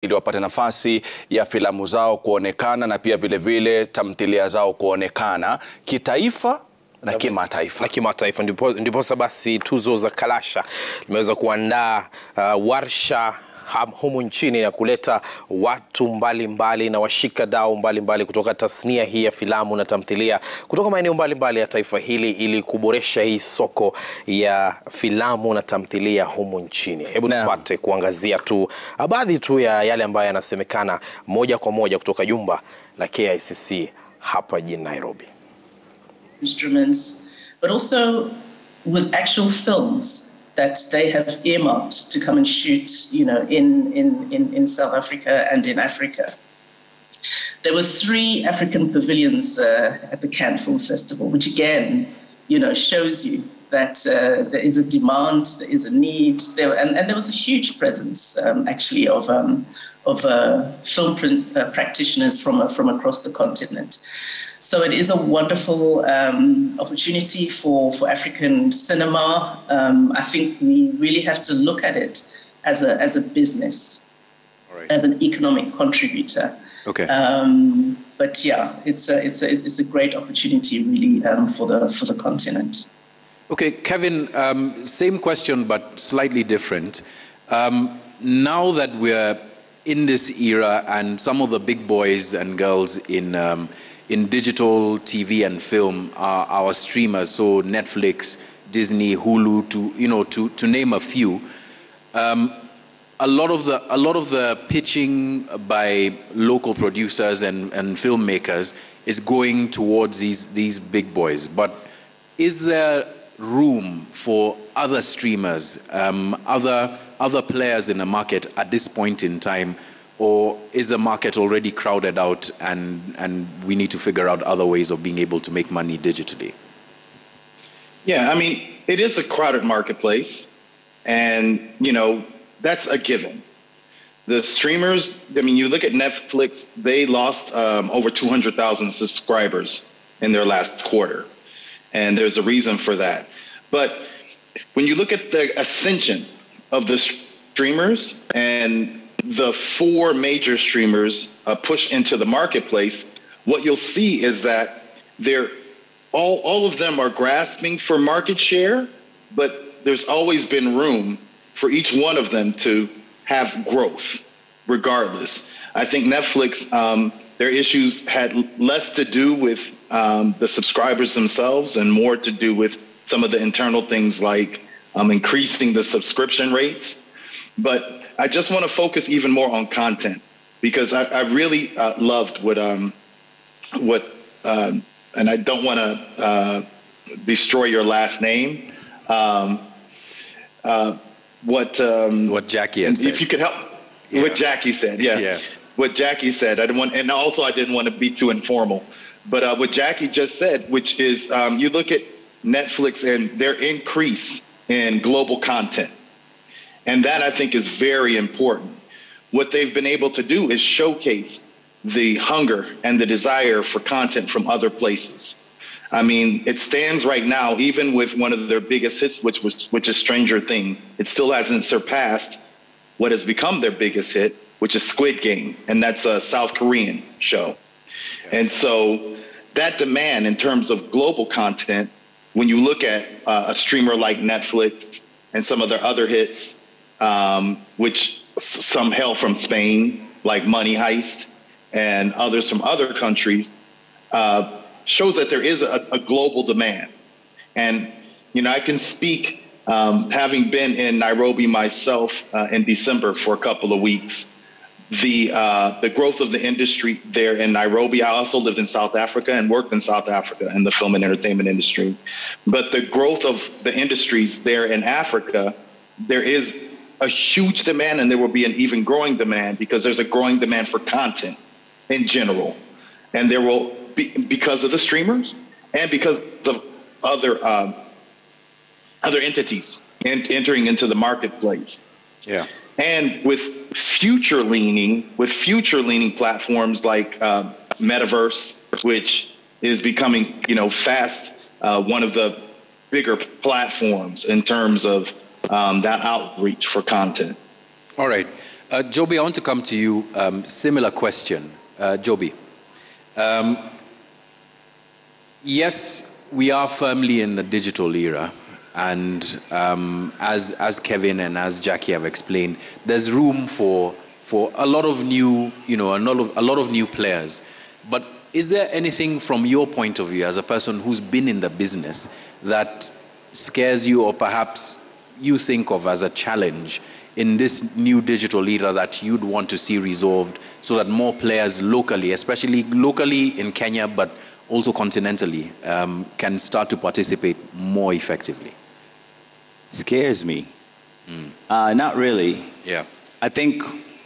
ili wapate nafasi ya filamu zao kuonekana na pia vile vile tamthilia zao kuonekana kitaifa na kimataifa. Na kimataifa ndipo basi tuzo za Kalasha limeweza kuandaa warsha humu nchini na kuleta watu mbalimbali na washikadau mbalimbali kutoka tasnia hii ya filamu na tamthilia kutoka maeneo mbalimbali ya taifa hili ili kuboresha hii soko ya filamu na tamthilia humu nchini. Hebu tupate kuangazia tu baadhi tu ya yale ambayo yanasemekana moja kwa moja kutoka jumba la KICC hapa jijini Nairobi. Instruments, but also with actual films that they have earmarked to come and shoot, you know, in South Africa and in Africa. There were 3 African pavilions at the Cannes Film Festival, which again, you know, shows you that there is a demand, there is a need, and there was a huge presence actually of film practitioners from across the continent. So it is a wonderful opportunity for African cinema. I think we really have to look at it as a business, as an economic contributor. Okay. But yeah, it's a great opportunity really for the continent. Okay, Kevin, same question but slightly different. Now that we're in this era and some of the big boys and girls in digital TV and film are our streamers, so Netflix, Disney, Hulu, to name a few. A lot of the pitching by local producers and filmmakers is going towards these big boys. But is there room for other streamers, other players in the market at this point in time? Or is the market already crowded out and we need to figure out other ways of being able to make money digitally? Yeah, I mean, it is a crowded marketplace. And, you know, that's a given. The streamers, I mean, you look at Netflix, they lost over 200,000 subscribers in their last quarter. And there's a reason for that. But when you look at the ascension of the streamers and the 4 major streamers push into the marketplace, what you'll see is that all of them are grasping for market share, but there's always been room for each one of them to have growth, regardless. I think Netflix, their issues had less to do with the subscribers themselves and more to do with some of the internal things like increasing the subscription rates. But I just want to focus even more on content because I really loved what and I don't want to destroy your last name. What Jackie had said. If you could help, what Jackie said, yeah. What Jackie said. I didn't want to be too informal, but what Jackie just said, which is you look at Netflix and their increase in global content. And that, I think, is very important. What they've been able to do is showcase the hunger and the desire for content from other places. I mean, it stands right now, even with one of their biggest hits, which is Stranger Things. It still hasn't surpassed what has become their biggest hit, which is Squid Game. And that's a South Korean show. And so that demand in terms of global content, when you look at a streamer like Netflix and some of their other hits, which some hail from Spain, like Money Heist, and others from other countries, shows that there is a global demand. And, you know, I can speak, having been in Nairobi myself in December for a couple of weeks, the growth of the industry there in Nairobi. I also lived in South Africa and worked in South Africa in the film and entertainment industry. But the growth of the industries there in Africa, there is a huge demand, and there will be an even growing demand because there's a growing demand for content in general. And there will be, because of the streamers and because of other entities entering into the marketplace. Yeah. And with future leaning platforms like Metaverse, which is becoming, you know, fast, one of the bigger platforms in terms of that outreach for content. All right. Joby, I want to come to you. Similar question. Joby. Yes, we are firmly in the digital era. And as Kevin and as Jackie have explained, there's room for a lot of new, a lot of new players. But is there anything from your point of view as a person who's been in the business that scares you, or perhaps you think of as a challenge in this new digital era that you'd want to see resolved so that more players locally, especially locally in Kenya, but also continentally, can start to participate more effectively? Scares me. Not really. Yeah. I think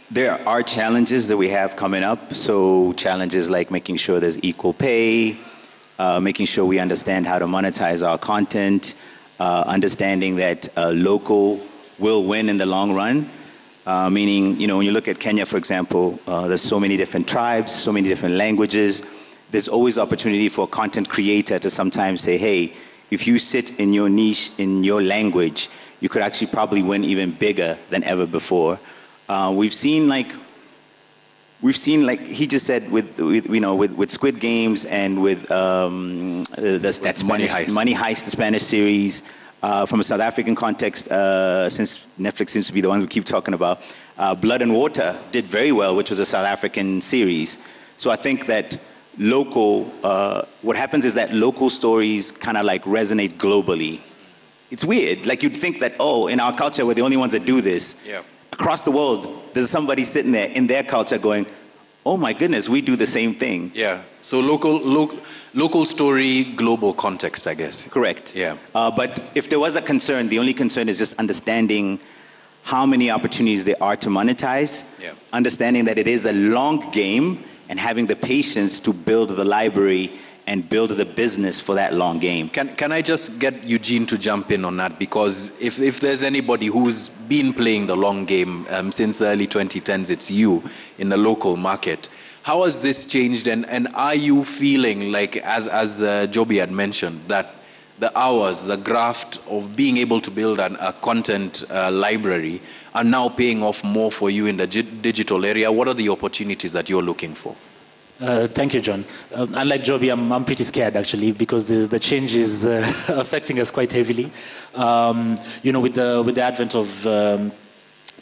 there are challenges that we have coming up. So challenges like making sure there's equal pay, making sure we understand how to monetize our content, understanding that local will win in the long run. Meaning, when you look at Kenya, for example, there's so many different tribes, so many different languages. There's always opportunity for a content creator to sometimes say, hey, if you sit in your niche, in your language, you could actually probably win even bigger than ever before. We've seen like he just said with Squid Games and with that Money Heist, the Spanish series. From a South African context, since Netflix seems to be the one we keep talking about, Blood and Water did very well, which was a South African series. So I think that what happens is that local stories kind of like resonate globally. It's weird. Like you'd think that, in our culture, we're the only ones that do this. Yeah. Across the world, there's somebody sitting there in their culture going, oh my goodness, we do the same thing. Yeah. So local story, global context, I guess. Correct. Yeah. But if there was a concern, the only concern is just understanding how many opportunities there are to monetize, understanding that it is a long game, and having the patience to build the library and build the business for that long game. Can I just get Eugene to jump in on that? Because if there's anybody who's been playing the long game since the early 2010s, it's you in the local market. How has this changed? And are you feeling like, as Joby had mentioned, that the hours, the graft of being able to build a content library are now paying off more for you in the digital area? What are the opportunities that you're looking for? Thank you, John. Unlike Joby, I'm pretty scared actually, because the change is affecting us quite heavily. With the advent of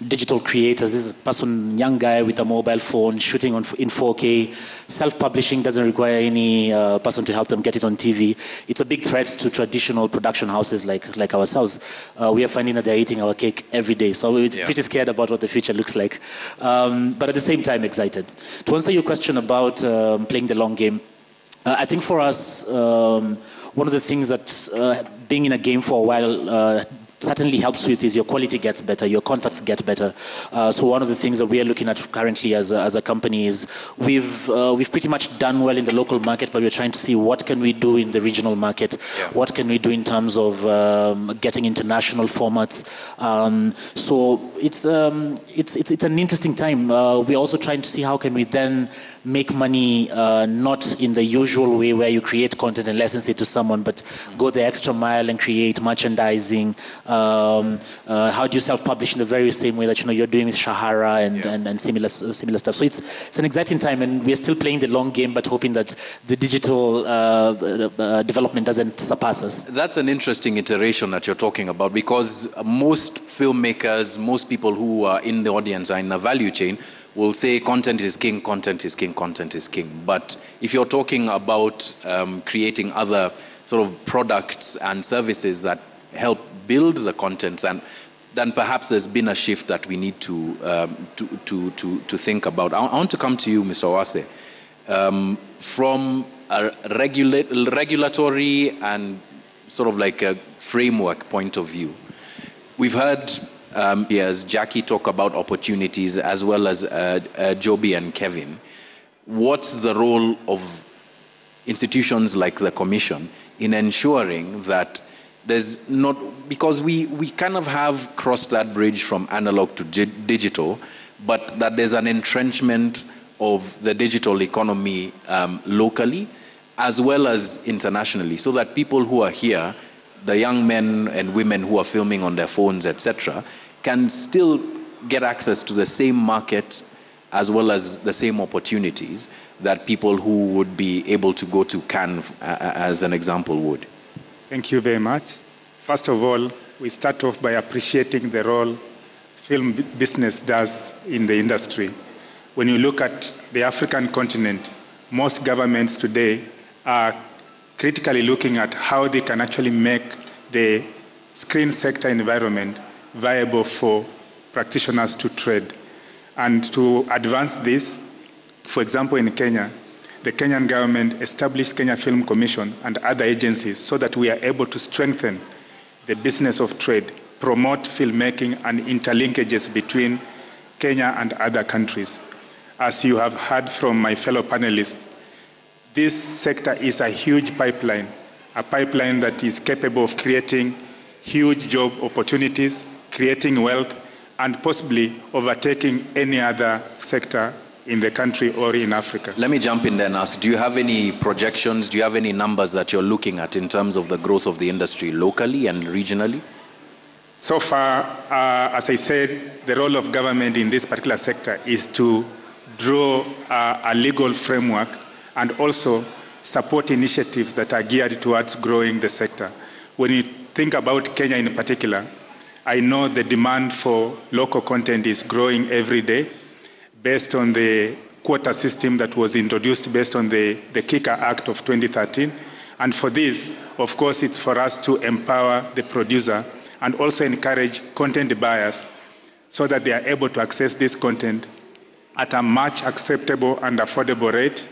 digital creators, this is a person, young guy with a mobile phone shooting in 4K. Self-publishing doesn't require any person to help them get it on TV. It's a big threat to traditional production houses like ourselves. We are finding that they're eating our cake every day, so we're pretty scared about what the future looks like. But at the same time, excited. To answer your question about playing the long game, I think for us, one of the things that being in a game for a while certainly helps with is your quality gets better, your contacts get better. So one of the things that we are looking at currently as a company is we've pretty much done well in the local market, but we're trying to see what can we do in the regional market, what can we do in terms of getting international formats. So it's an interesting time. We're also trying to see how can we then make money not in the usual way where you create content and license it to someone, but go the extra mile and create merchandising. How do you self-publish in the very same way that you're doing with Shahara and similar stuff? So it's an exciting time, and we're still playing the long game, but hoping that the digital development doesn't surpass us. That's an interesting iteration that you're talking about, because most filmmakers, most people who are in the audience are in the value chain will say content is king, content is king, content is king. But if you're talking about creating other sort of products and services that help build the content, then perhaps there's been a shift that we need to think about. I want to come to you, Mr. Owase. From a regulatory and sort of like a framework point of view, we've heard as Jackie talk about opportunities, as well as Joby and Kevin. What's the role of institutions like the Commission in ensuring that there's not, because we kind of have crossed that bridge from analog to digital, but that there's an entrenchment of the digital economy locally as well as internationally, so that people who are here, the young men and women who are filming on their phones, etc., can still get access to the same market as well as the same opportunities that people who would be able to go to Cannes, as an example, would? Thank you very much. First of all, we start off by appreciating the role film business does in the industry. When you look at the African continent, most governments today are critically looking at how they can actually make the screen sector environment viable for practitioners to trade. And to advance this, for example, in Kenya, the Kenyan government established Kenya Film Commission and other agencies so that we are able to strengthen the business of trade, promote filmmaking and interlinkages between Kenya and other countries. As you have heard from my fellow panelists, this sector is a huge pipeline, a pipeline that is capable of creating huge job opportunities, creating wealth, and possibly overtaking any other sector in the country or in Africa. Let me jump in there and ask, do you have any projections, do you have any numbers that you're looking at in terms of the growth of the industry locally and regionally? So far, as I said, the role of government in this particular sector is to draw a legal framework and also support initiatives that are geared towards growing the sector. When you think about Kenya in particular, I know the demand for local content is growing every day based on the quota system that was introduced based on the KICC Act of 2013. And for this, of course, it's for us to empower the producer and also encourage content buyers so that they are able to access this content at a much acceptable and affordable rate,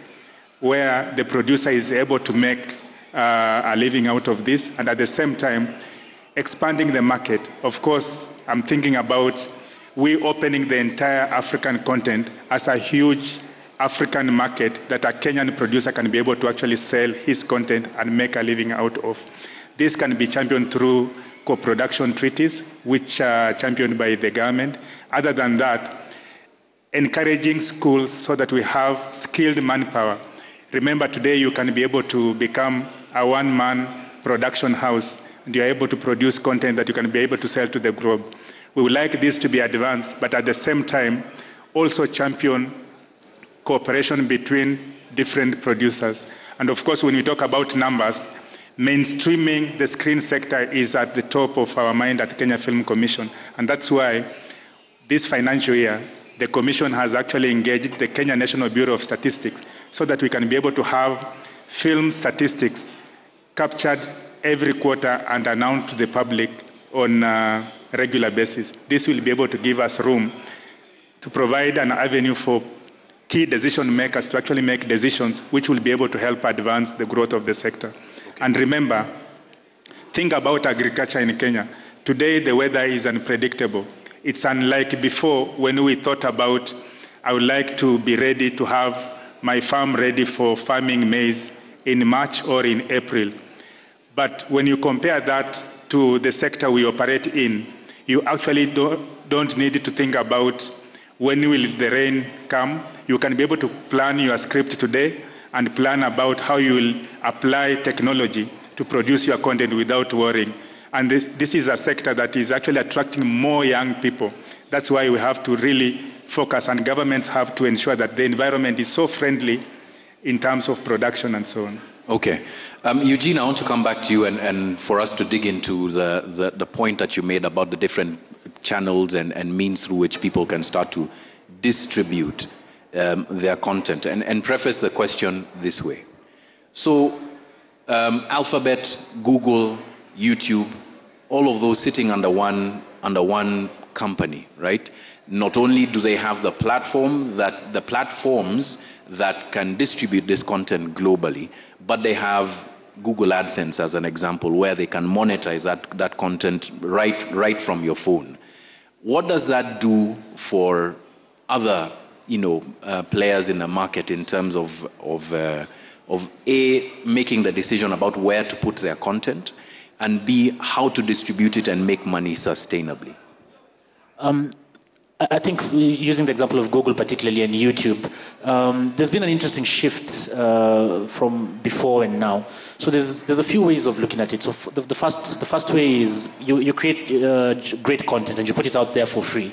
where the producer is able to make a living out of this, and at the same time, expanding the market. Of course, I'm thinking about we opening the entire African content as a huge African market that a Kenyan producer can be able to actually sell his content and make a living out of. This can be championed through co-production treaties, which are championed by the government. Other than that, encouraging schools so that we have skilled manpower. Remember, today you can be able to become a one-man production house, and you're able to produce content that you can be able to sell to the globe. We would like this to be advanced, but at the same time, also champion cooperation between different producers. And of course, when we talk about numbers, mainstreaming the screen sector is at the top of our mind at Kenya Film Commission. And that's why this financial year, the Commission has actually engaged the Kenya National Bureau of Statistics so that we can be able to have film statistics captured every quarter and announced to the public on a regular basis. This will be able to give us room to provide an avenue for key decision makers to actually make decisions which will be able to help advance the growth of the sector. Okay. And remember, think about agriculture in Kenya. Today, the weather is unpredictable. It's unlike before when we thought about, I would like to be ready to have my farm ready for farming maize in March or in April. But when you compare that to the sector we operate in, you actually don't need to think about when will the rain come. You can be able to plan your script today and plan about how you will apply technology to produce your content without worrying. And this is a sector that is actually attracting more young people. That's why we have to really focus, and governments have to ensure that the environment is so friendly in terms of production and so on. Okay. Eugene, I want to come back to you and for us to dig into the point that you made about the different channels and means through which people can start to distribute their content. And preface the question this way. So, Alphabet, Google, YouTube, all of those sitting under one company, right? Not only do they have the platforms that can distribute this content globally, but they have Google AdSense as an example, where they can monetize that content right from your phone. What does that do for other, players in the market in terms of A, making the decision about where to put their content, and B, how to distribute it and make money sustainably? I think using the example of Google particularly and YouTube, there's been an interesting shift from before and now. So there's a few ways of looking at it. So the first way is you create great content and you put it out there for free.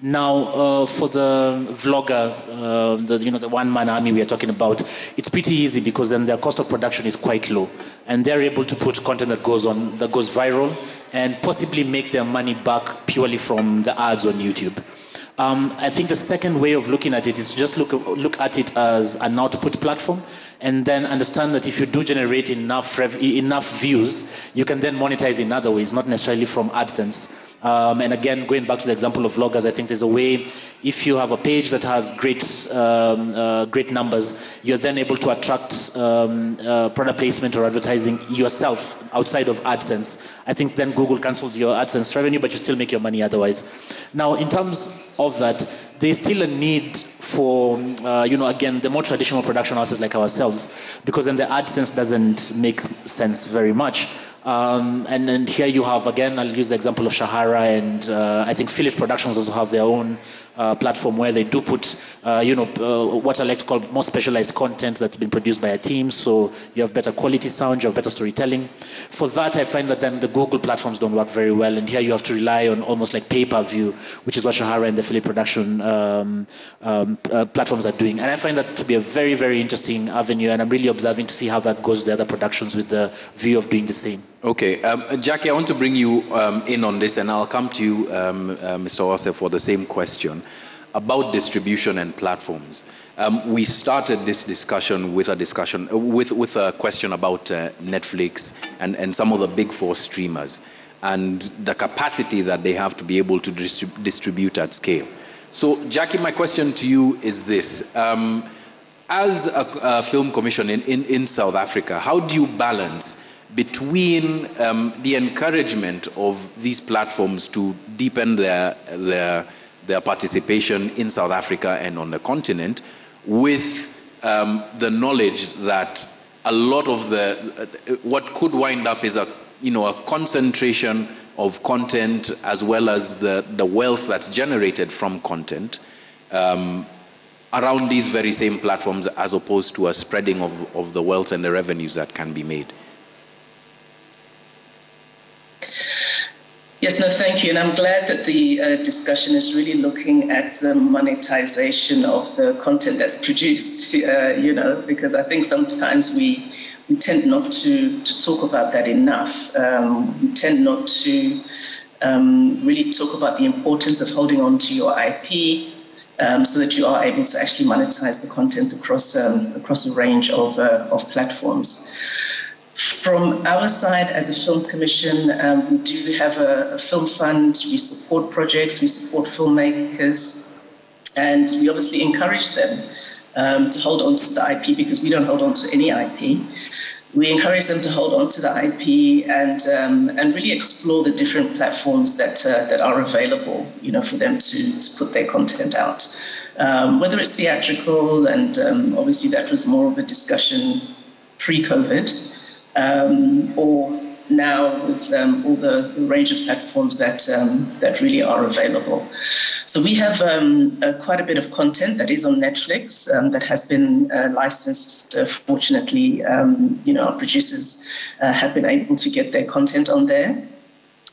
Now, for the vlogger, the one-man army we are talking about, it's pretty easy because then their cost of production is quite low, and they're able to put content that goes viral, and possibly make their money back purely from the ads on YouTube. I think the second way of looking at it is to just look at it as an output platform, and then understand that if you do generate enough views, you can then monetize in other ways, not necessarily from AdSense. And again, going back to the example of vloggers, I think there's a way, if you have a page that has great numbers, you're then able to attract product placement or advertising yourself outside of AdSense. I think then Google cancels your AdSense revenue, but you still make your money otherwise. Now, in terms of that, there's still a need for, again, the more traditional production houses like ourselves, because then the AdSense doesn't make sense very much. And here you have, again, I'll use the example of Shahara, and I think Philips Productions also have their own platform where they do put, what I like to call more specialized content that's been produced by a team, so you have better quality sound, you have better storytelling. For that, I find that then the Google platforms don't work very well, and here you have to rely on almost like pay-per-view, which is what Shahara and the Philips Production platforms are doing. And I find that to be a very, very interesting avenue, and I'm really observing to see how that goes with the other productions with the view of doing the same. Okay, Jackie, I want to bring you in on this, and I'll come to you, Mr. Owase, for the same question about distribution and platforms. We started this discussion with a question about Netflix and some of the big four streamers and the capacity that they have to be able to distribute at scale. So, Jackie, my question to you is this. As a film commission in South Africa, how do you balance between the encouragement of these platforms to deepen their participation in South Africa and on the continent, with the knowledge that a lot of what could wind up is a concentration of content, as well as the wealth that's generated from content around these very same platforms, as opposed to a spreading of the wealth and the revenues that can be made? Yes, no, thank you. And I'm glad that the discussion is really looking at the monetization of the content that's produced, because I think sometimes we tend not to talk about that enough. We tend not to really talk about the importance of holding on to your IP so that you are able to actually monetize the content across a range of platforms. From our side, as a film commission, we do have a film fund. We support projects, we support filmmakers, and we obviously encourage them to hold on to the IP, because we don't hold on to any IP. We encourage them to hold on to the IP and really explore the different platforms that are available, for them to put their content out. Whether it's theatrical, and obviously that was more of a discussion pre-COVID, or now with all the range of platforms that really are available. So we have quite a bit of content that is on Netflix that has been licensed. Fortunately, our producers have been able to get their content on there.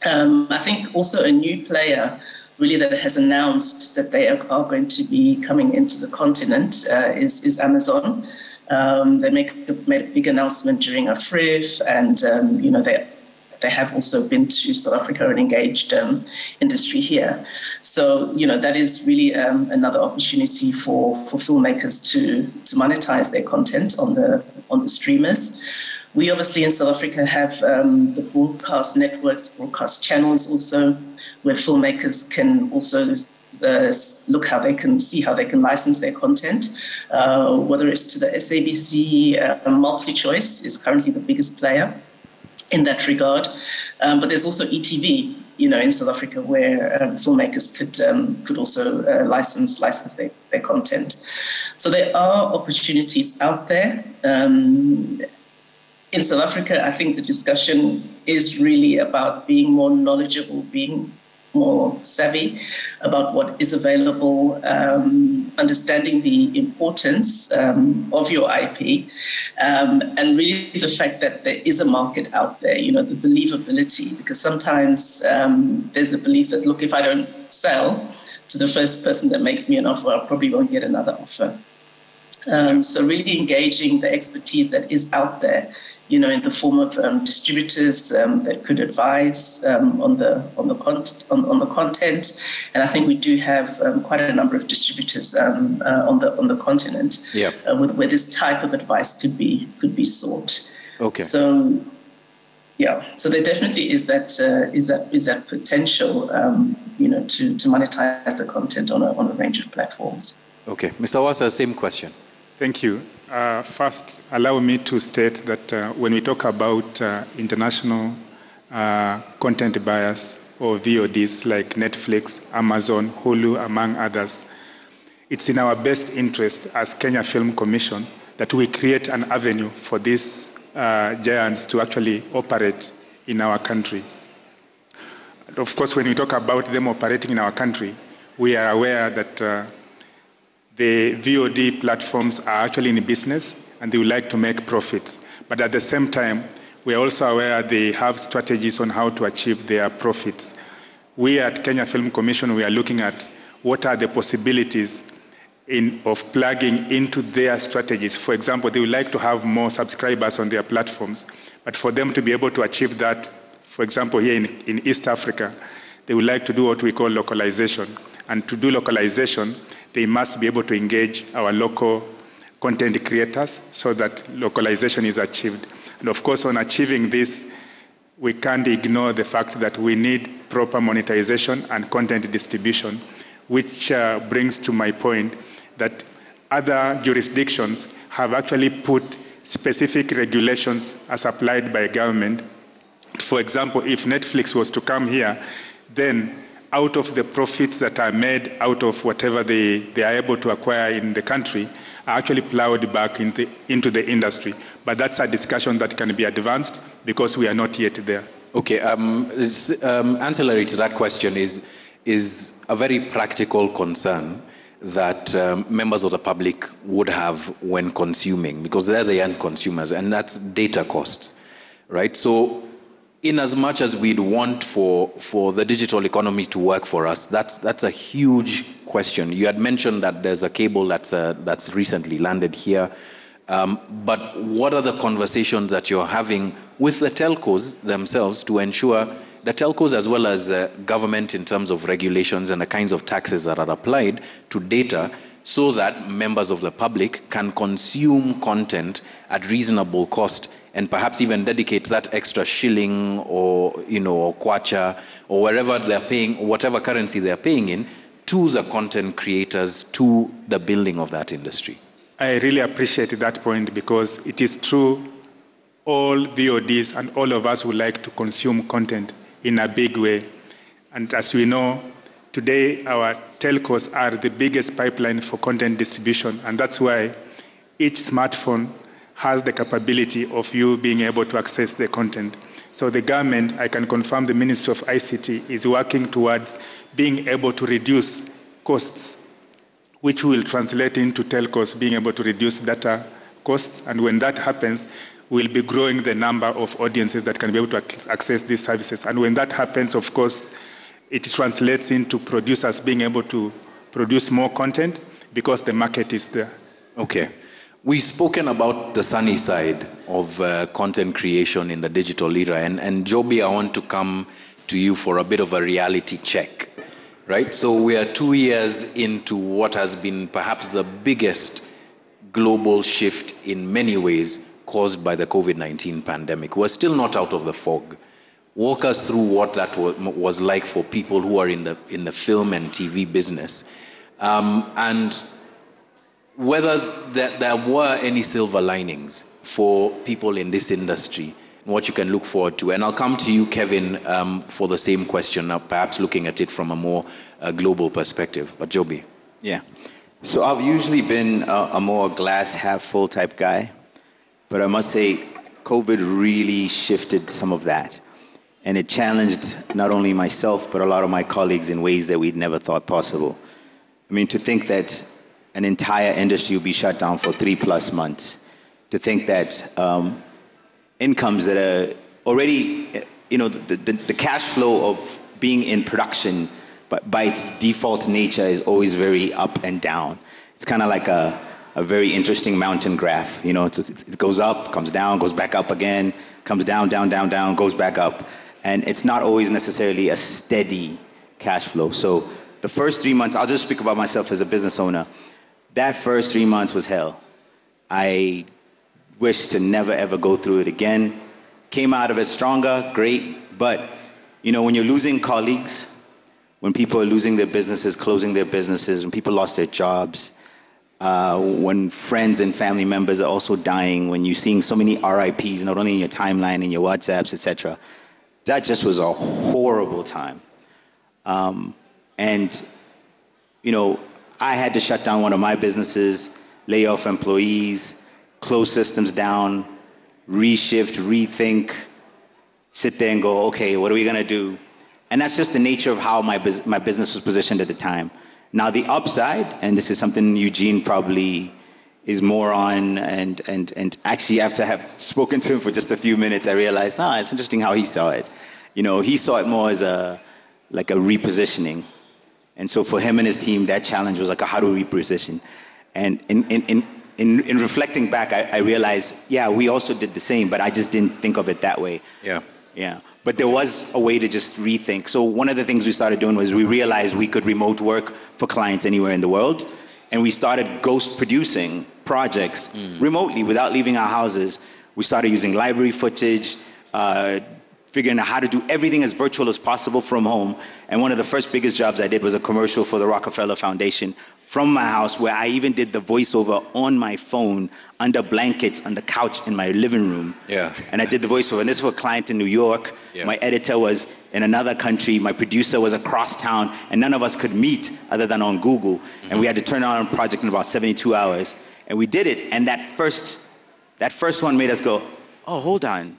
I think also a new player really that has announced that they are going to be coming into the continent is Amazon. They made a big announcement during AFRIF, and they have also been to South Africa and engaged industry here. So that is really another opportunity for filmmakers to monetize their content on the streamers. We obviously in South Africa have the broadcast networks, broadcast channels also, where filmmakers can also look how they can license their content, whether it's to the SABC. MultiChoice is currently the biggest player in that regard, but there's also ETV, in South Africa, where filmmakers could also license their content. So there are opportunities out there. In South Africa, I think the discussion is really about being more knowledgeable, being more savvy about what is available, understanding the importance of your IP, and really the fact that there is a market out there, the believability, because sometimes there's a belief that, look, if I don't sell, to the first person that makes me an offer, I probably won't get another offer. So really engaging the expertise that is out there, in the form of distributors that could advise on the content, and I think we do have quite a number of distributors on the continent, where this type of advice could be sought. Okay. So there definitely is that potential, to monetize the content on a range of platforms. Okay, Mr. Wasa, same question. Thank you. First, allow me to state that when we talk about international content buyers or VODs like Netflix, Amazon, Hulu, among others, it's in our best interest as Kenya Film Commission that we create an avenue for these giants to actually operate in our country. And of course, when we talk about them operating in our country, we are aware that the VOD platforms are actually in business and they would like to make profits. But at the same time, we are also aware they have strategies on how to achieve their profits. We at Kenya Film Commission, we are looking at what are the possibilities of plugging into their strategies. For example, they would like to have more subscribers on their platforms. But for them to be able to achieve that, for example, here in East Africa, they would like to do what we call localization. And to do localization, they must be able to engage our local content creators so that localization is achieved. And of course, on achieving this, we can't ignore the fact that we need proper monetization and content distribution, which brings to my point that other jurisdictions have actually put specific regulations as applied by government. For example, if Netflix was to come here, then out of the profits that are made out of whatever they are able to acquire in the country are actually plowed back into the industry. But that's a discussion that can be advanced because we are not yet there. Okay, ancillary to that question is a very practical concern that members of the public would have when consuming, because they're the end consumers, and that's data costs, right? So in as much as we'd want for the digital economy to work for us, that's a huge question. You had mentioned that there's a cable that's recently landed here, but what are the conversations that you're having with the telcos themselves to ensure the telcos as well as government in terms of regulations and the kinds of taxes that are applied to data so that members of the public can consume content at reasonable cost and perhaps even dedicate that extra shilling or kwacha or wherever they're paying, whatever currency they're paying in, to the content creators, to the building of that industry? I really appreciate that point because it is true, all VODs and all of us would like to consume content in a big way. And as we know, today our telcos are the biggest pipeline for content distribution, and that's why each smartphone has the capability of you being able to access the content. So the government, I can confirm the Ministry of ICT is working towards being able to reduce costs, which will translate into telcos being able to reduce data costs. And when that happens, we'll be growing the number of audiences that can be able to access these services. And when that happens, of course, it translates into producers being able to produce more content because the market is there. Okay. We've spoken about the sunny side of content creation in the digital era. And Joby, I want to come to you for a bit of a reality check, right? So we are 2 years into what has been perhaps the biggest global shift in many ways caused by the COVID-19 pandemic. We're still not out of the fog. Walk us through what that was like for people who are in the film and TV business. And whether there were any silver linings for people in this industry and what you can look forward to. And I'll come to you, Kevin, for the same question, perhaps looking at it from a more global perspective. But Joby. Yeah. So I've usually been a more glass half full type guy, but I must say COVID really shifted some of that. And it challenged not only myself, but a lot of my colleagues in ways that we'd never thought possible. I mean, to think that an entire industry will be shut down for 3+ months. To think that incomes that are already, the cash flow of being in production but by its default nature is always very up and down. It's kind of like a very interesting mountain graph. You know, it goes up, comes down, goes back up again, comes down, down, down, down, goes back up. And it's not always necessarily a steady cash flow. So the first 3 months, I'll just speak about myself as a business owner. That first 3 months was hell. I wish to never, ever go through it again. Came out of it stronger, great. But, you know, when you're losing colleagues, when people are losing their businesses, closing their businesses, when people lost their jobs, when friends and family members are also dying, when you're seeing so many RIPs, not only in your timeline, in your WhatsApps, etc., that just was a horrible time. And, you know, I had to shut down one of my businesses, lay off employees, close systems down, reshift, rethink, sit there and go, okay, what are we going to do? And that's just the nature of how my business was positioned at the time. Now, the upside, and this is something Eugene probably is more on, and actually after I have spoken to him for just a few minutes, I realized, it's interesting how he saw it. You know, he saw it more as like a repositioning. And so for him and his team, that challenge was like, how do we reposition? And in reflecting back, I realized, yeah, we also did the same, but I just didn't think of it that way. Yeah. But there was a way to just rethink. So one of the things we started doing was we realized we could remote work for clients anywhere in the world. And we started ghost producing projects remotely without leaving our houses. We started using library footage, figuring out how to do everything as virtual as possible from home. And one of the first biggest jobs I did was a commercial for the Rockefeller Foundation from my house, where I even did the voiceover on my phone under blankets on the couch in my living room. Yeah. And I did the voiceover. And this was a client in New York. Yeah. My editor was in another country. My producer was across town. And none of us could meet other than on Google. Mm-hmm. And we had to turn on a project in about 72 hours. And we did it. And that first one made us go, oh, hold on.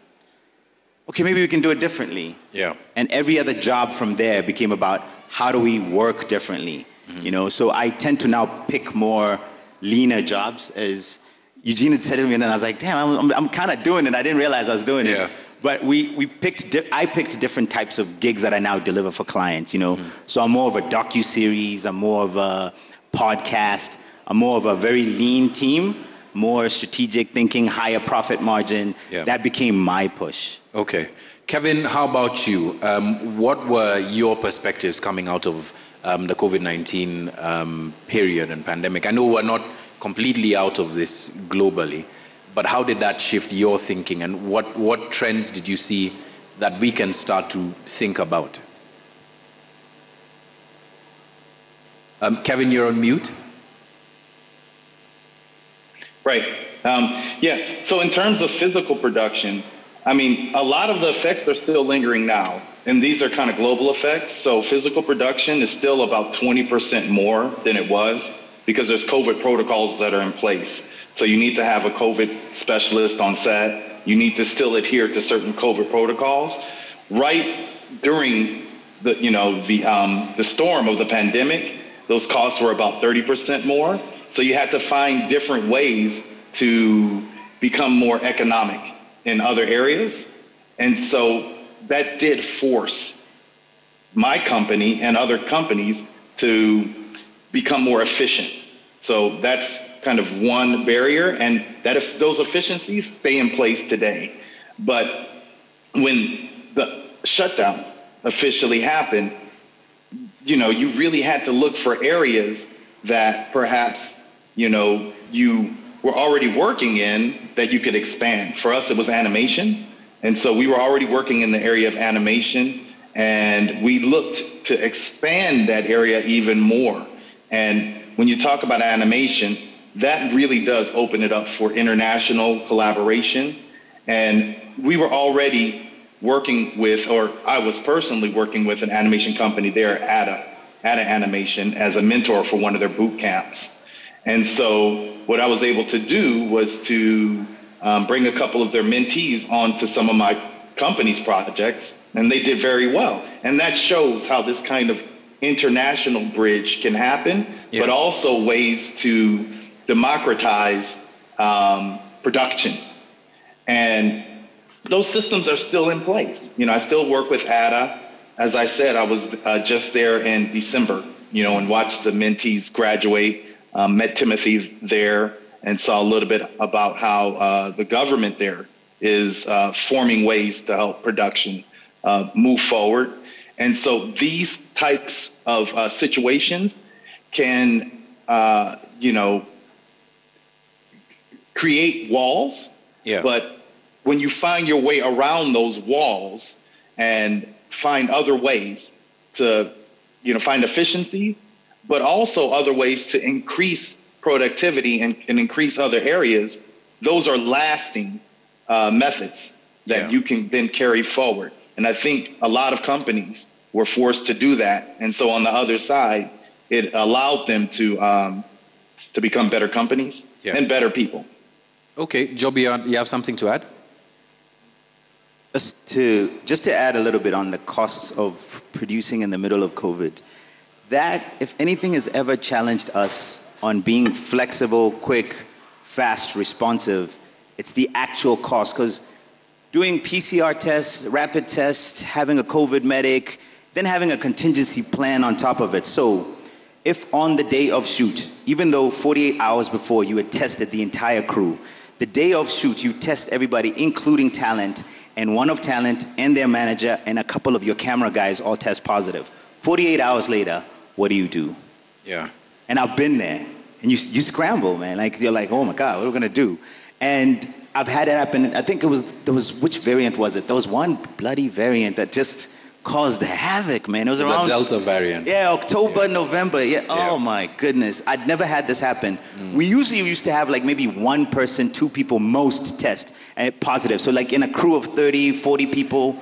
Okay, maybe we can do it differently. Yeah. And every other job from there became about how do we work differently. Mm-hmm. You know, so I tend to now pick more leaner jobs, as Eugene had said to me, and then I was like, damn, I'm kind of doing it. I didn't realize I was doing it. But I picked different types of gigs that I now deliver for clients, you know. Mm-hmm. So I'm more of a docu-series, I'm more of a podcast, I'm more of a very lean team, more strategic thinking, higher profit margin. Yeah. That became my push. Okay. Kevin, how about you? What were your perspectives coming out of the COVID-19 period and pandemic? I know we're not completely out of this globally, but how did that shift your thinking, and what trends did you see that we can start to think about? Kevin, you're on mute. Right. Yeah. So in terms of physical production, I mean, a lot of the effects are still lingering now, and these are kind of global effects. So physical production is still about 20% more than it was because there's COVID protocols that are in place. So you need to have a COVID specialist on set. You need to still adhere to certain COVID protocols. Right during the storm of the pandemic, those costs were about 30% more. So you had to find different ways to become more economic in other areas. And so that did force my company and other companies to become more efficient. So that's kind of one barrier, and that if those efficiencies stay in place today. But when the shutdown officially happened, you really had to look for areas that perhaps, you were already working in that you could expand. For us, it was animation. And so we were already working in the area of animation, and we looked to expand that area even more. And when you talk about animation, that really does open it up for international collaboration. And we were already working with, or I was personally working with, an animation company there, Ada Animation, as a mentor for one of their boot camps. And so what I was able to do was to bring a couple of their mentees onto some of my company's projects, and they did very well. And that shows how this kind of international bridge can happen, but also ways to democratize production. And those systems are still in place. I still work with Ada as I said, I was just there in December, and watched the mentees graduate, met Timothy there, and saw a little bit about how the government there is forming ways to help production move forward. And so these types of situations can, create walls. Yeah. But when you find your way around those walls and find other ways to, find efficiencies, but also other ways to increase productivity and increase other areas, those are lasting methods that you can then carry forward. And I think a lot of companies were forced to do that. And so on the other side, it allowed them to become better companies and better people. Okay, Joby, you have something to add? Just to add a little bit on the costs of producing in the middle of COVID, that, if anything has ever challenged us on being flexible, quick, fast, responsive, it's the actual cost. Because doing PCR tests, rapid tests, having a COVID medic, then having a contingency plan on top of it. So if on the day of shoot, even though 48 hours before you had tested the entire crew, the day of shoot, you test everybody, including talent, and one of talent and their manager and a couple of your camera guys all test positive. 48 hours later, what do? Yeah. And I've been there, and you scramble, man. Like, you're like, oh my God, what are we gonna do? And I've had it happen. I think which variant was it? There was one bloody variant that just caused havoc, man. It was around the Delta variant. Yeah, October, November. Yeah. Oh my goodness. I'd never had this happen. We usually used to have like maybe one person, two people most test positive. So like in a crew of 30, 40 people,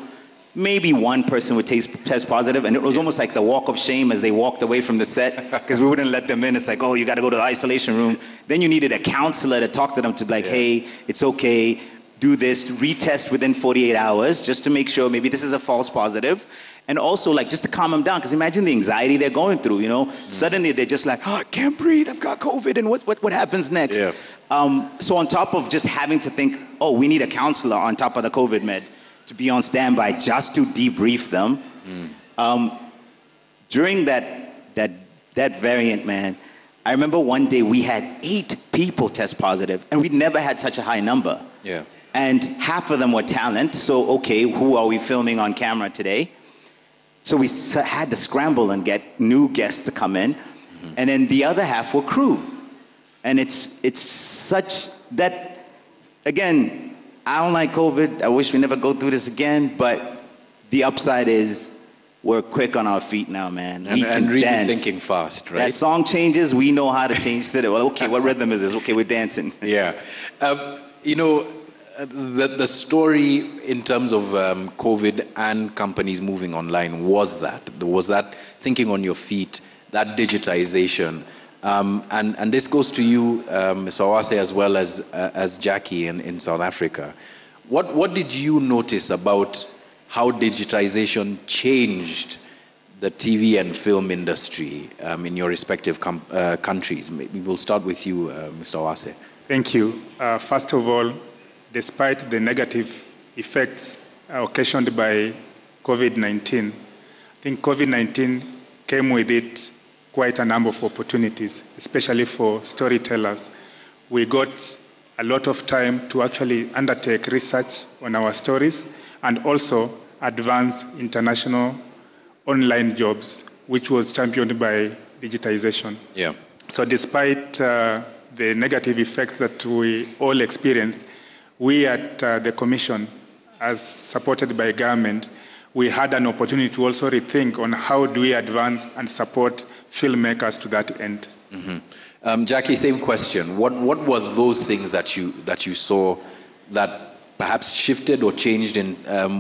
maybe one person would test positive. And it was almost like the walk of shame as they walked away from the set, because we wouldn't let them in. It's like, oh, you got to go to the isolation room. Then you needed a counselor to talk to them to be like, hey, it's okay. Do this, retest within 48 hours just to make sure maybe this is a false positive. And also like just to calm them down, because imagine the anxiety they're going through, Suddenly they're just like, oh, I can't breathe, I've got COVID, and what happens next? Yeah. So on top of just having to think, oh, we need a counselor on top of the COVID med to be on standby just to debrief them. During that variant, man, I remember one day we had 8 people test positive, and we'd never had such a high number. Yeah. And half of them were talent. So, okay, who are we filming on camera today? So we had to scramble and get new guests to come in. And then the other half were crew. And it's such that, again, I don't like COVID. I wish we never go through this again. But the upside is we're quick on our feet now, man. And really dance. Thinking fast, right? That song changes, we know how to change to it. Well, okay, what rhythm is this? Okay, we're dancing. Yeah. The story in terms of COVID and companies moving online was that thinking on your feet, that digitization. And this goes to you, Mr. Owase, as well as Jackie in South Africa. What did you notice about how digitization changed the TV and film industry in your respective countries? Maybe we'll start with you, Mr. Owase. Thank you. First of all, despite the negative effects occasioned by COVID-19, I think COVID-19 came with it quite a number of opportunities, especially for storytellers. We got a lot of time to actually undertake research on our stories and also advance international online jobs, which was championed by digitization. Yeah. So despite the negative effects that we all experienced, we at the Commission, as supported by government, we had an opportunity to also rethink on how do we advance and support filmmakers to that end. Jackie, same question. What were those things that you saw that perhaps shifted or changed in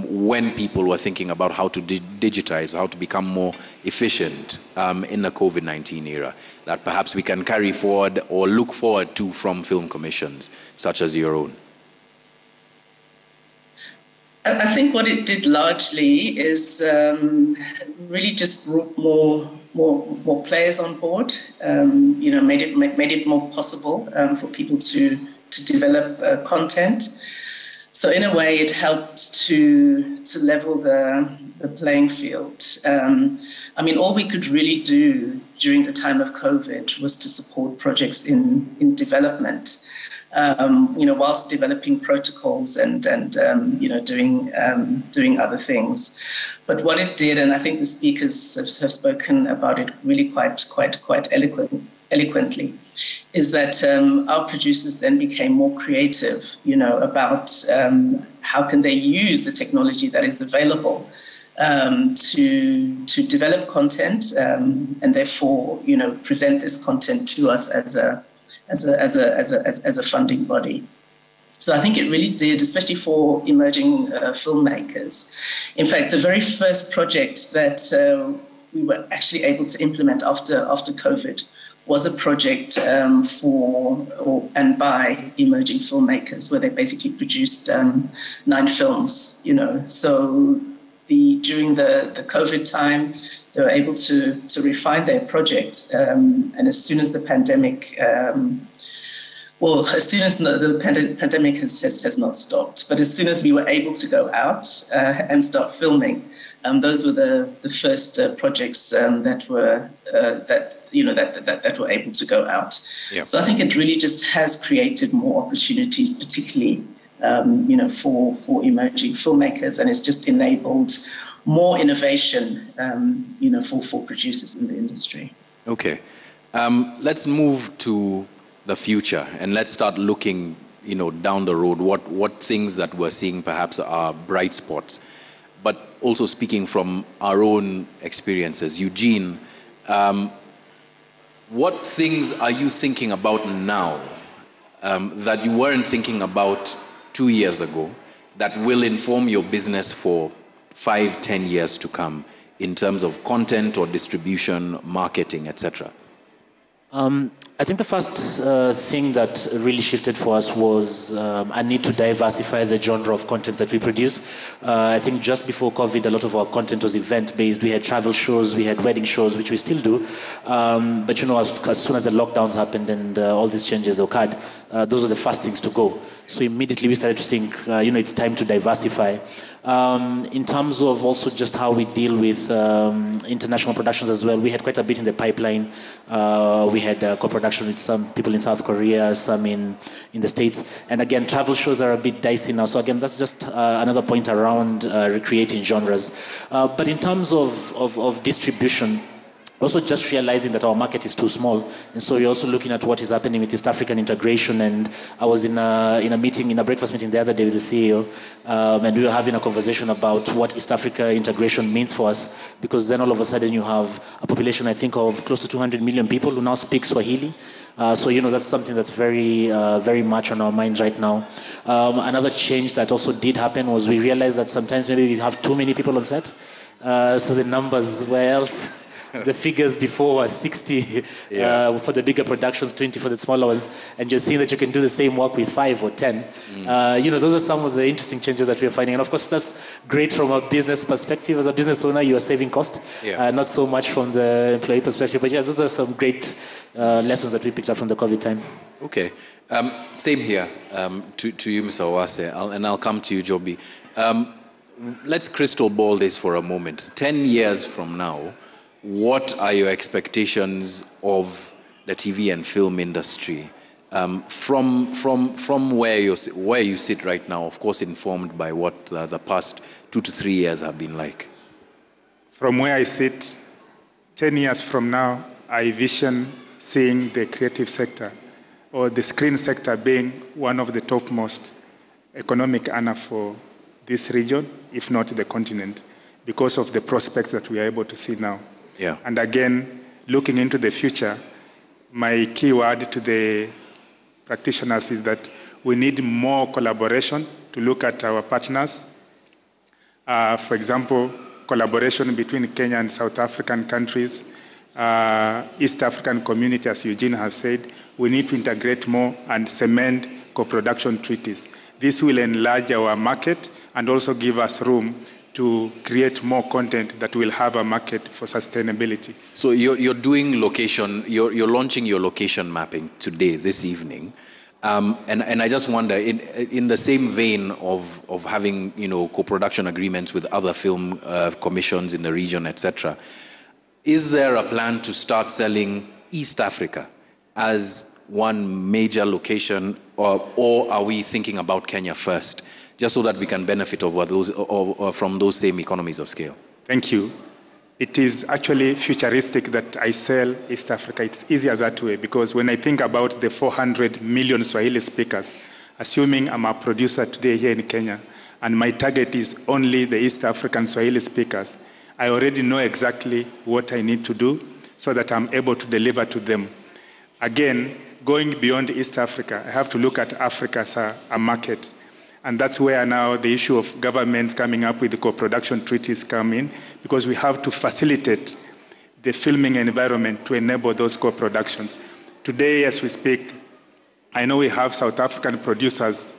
when people were thinking about how to digitize, how to become more efficient in the COVID-19 era, that perhaps we can carry forward or look forward to from film commissions such as your own? I think what it did largely is really just brought more players on board. Made it more possible for people to develop content. So in a way, it helped to level the playing field. I mean, all we could really do during the time of COVID was to support projects in development, whilst developing protocols and doing other things. But what it did, and I think the speakers have spoken about it really quite eloquently, is that our producers then became more creative, about how can they use the technology that is available to develop content and therefore, present this content to us as a funding body. So I think it really did, especially for emerging filmmakers. In fact, the very first project that we were actually able to implement after COVID was a project for and by emerging filmmakers, where they basically produced 9 films. So during the COVID time, they were able to refine their projects, and as soon as the pandemic. As soon as the pandemic has not stopped, but as soon as we were able to go out and start filming, those were the first projects that were able to go out. Yep. So I think it really just has created more opportunities, particularly for emerging filmmakers, and it's just enabled more innovation, for producers in the industry. Okay, let's move to the future, and let's start looking, down the road. What things that we're seeing perhaps are bright spots, but also speaking from our own experiences. Eugene, what things are you thinking about now that you weren't thinking about 2 years ago that will inform your business for 5-10 years to come in terms of content or distribution, marketing, etc.? I think the first thing that really shifted for us was a need to diversify the genre of content that we produce. I think just before COVID, a lot of our content was event-based. We had travel shows, we had wedding shows, which we still do. But as soon as the lockdowns happened and all these changes occurred, those are the first things to go. So immediately we started to think, it's time to diversify. In terms of also just how we deal with international productions as well, we had quite a bit in the pipeline. We had co-production with some people in South Korea, some in the States. And again, travel shows are a bit dicey now. So again, that's just another point around recreating genres. But in terms of distribution, also just realizing that our market is too small, and so we're also looking at what is happening with East African integration. And I was in a breakfast meeting the other day with the CEO, and we were having a conversation about what East Africa integration means for us, because then all of a sudden you have a population, I think, of close to 200 million people who now speak Swahili. So that's something that's very, very much on our minds right now. Another change that also did happen was we realized that sometimes maybe we have too many people on set, so the numbers were else. The figures before were 60 for the bigger productions, 20 for the smaller ones, and you're seeing that you can do the same work with 5 or 10. Those are some of the interesting changes that we're finding. And of course, that's great from a business perspective. As a business owner, you are saving cost, not so much from the employee perspective. But those are some great lessons that we picked up from the COVID time. Okay. Same here to you, Mr. Owase, and I'll come to you, Joby. Let's crystal ball this for a moment. 10 years from now, what are your expectations of the TV and film industry from where you sit right now? Of course, informed by what the past 2 to 3 years have been like. From where I sit, 10 years from now, I vision seeing the creative sector or the screen sector being one of the topmost economic earner for this region, if not the continent, because of the prospects that we are able to see now. Yeah. And again, looking into the future, my key word to the practitioners is that we need more collaboration to look at our partners. For example, collaboration between Kenya and South African countries, East African community, as Eugene has said, we need to integrate more and cement co-production treaties. This will enlarge our market and also give us room to create more content that will have a market for sustainability. So you're doing location, you're launching your location mapping today, this evening. And I just wonder, in the same vein of having, co-production agreements with other film commissions in the region, etc., is there a plan to start selling East Africa as one major location, or are we thinking about Kenya first, just so that we can benefit from those same economies of scale? Thank you. It is actually futuristic that I sell East Africa. It's easier that way, because when I think about the 400 million Swahili speakers, assuming I'm a producer today here in Kenya, and my target is only the East African Swahili speakers, I already know exactly what I need to do so that I'm able to deliver to them. Again, going beyond East Africa, I have to look at Africa as a market. And that's where now the issue of governments coming up with the co-production treaties come in, because we have to facilitate the filming environment to enable those co-productions. Today, as we speak, I know we have South African producers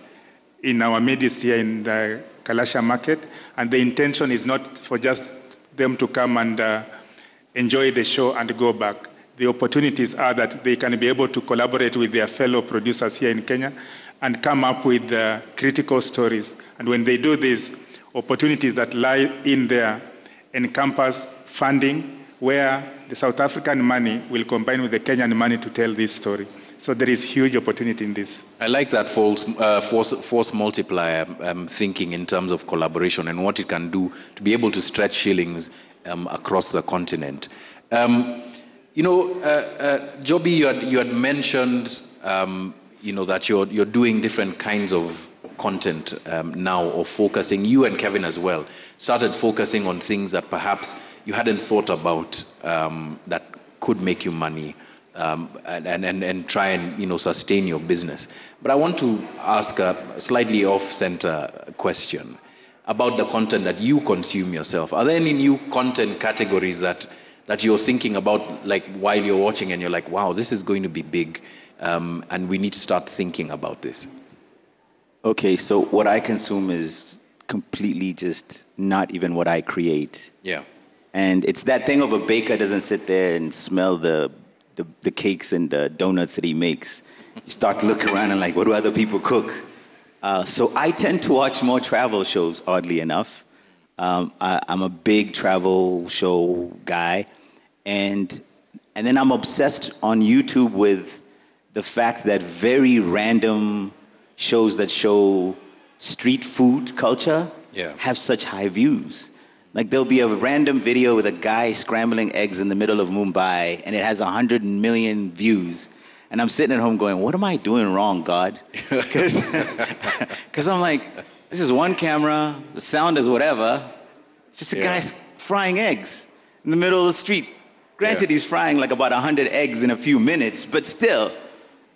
in our midst here in the Kalasha market, and the intention is not for just them to come and enjoy the show and go back. The opportunities are that they can be able to collaborate with their fellow producers here in Kenya and come up with critical stories. And when they do this, opportunities that lie in there encompass funding, where the South African money will combine with the Kenyan money to tell this story. So there is huge opportunity in this. I like that force multiplier thinking in terms of collaboration and what it can do to be able to stretch shillings across the continent. Joby, you had mentioned that you're doing different kinds of content now, or focusing, you and Kevin as well, started focusing on things that perhaps you hadn't thought about that could make you money and try and sustain your business. But I want to ask a slightly off-center question about the content that you consume yourself. Are there any new content categories that you're thinking about, like while you're watching and you're like, wow, this is going to be big, and we need to start thinking about this? Okay, so what I consume is completely just not even what I create. Yeah. And it's that thing of a baker doesn't sit there and smell the cakes and the donuts that he makes. You start to look around and like, what do other people cook? So I tend to watch more travel shows, oddly enough. I'm a big travel show guy. And then I'm obsessed on YouTube with the fact that very random shows that show street food culture have such high views. Like there'll be a random video with a guy scrambling eggs in the middle of Mumbai, and it has 100 million views. And I'm sitting at home going, what am I doing wrong, God? Because I'm like, this is one camera, the sound is whatever. It's just a guy frying eggs in the middle of the street. Granted, he's frying like about 100 eggs in a few minutes, but still,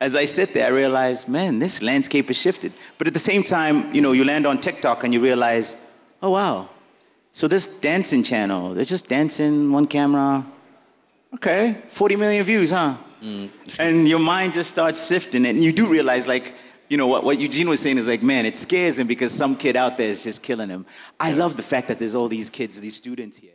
as I sit there, I realize, man, this landscape has shifted. But at the same time, you land on TikTok and you realize, oh, wow. So this dancing channel, they're just dancing, one camera. Okay, 40 million views, huh? And your mind just starts sifting, and you do realize, like, what Eugene was saying is like, man, it scares him because some kid out there is just killing him. I love the fact that there's all these kids, these students here.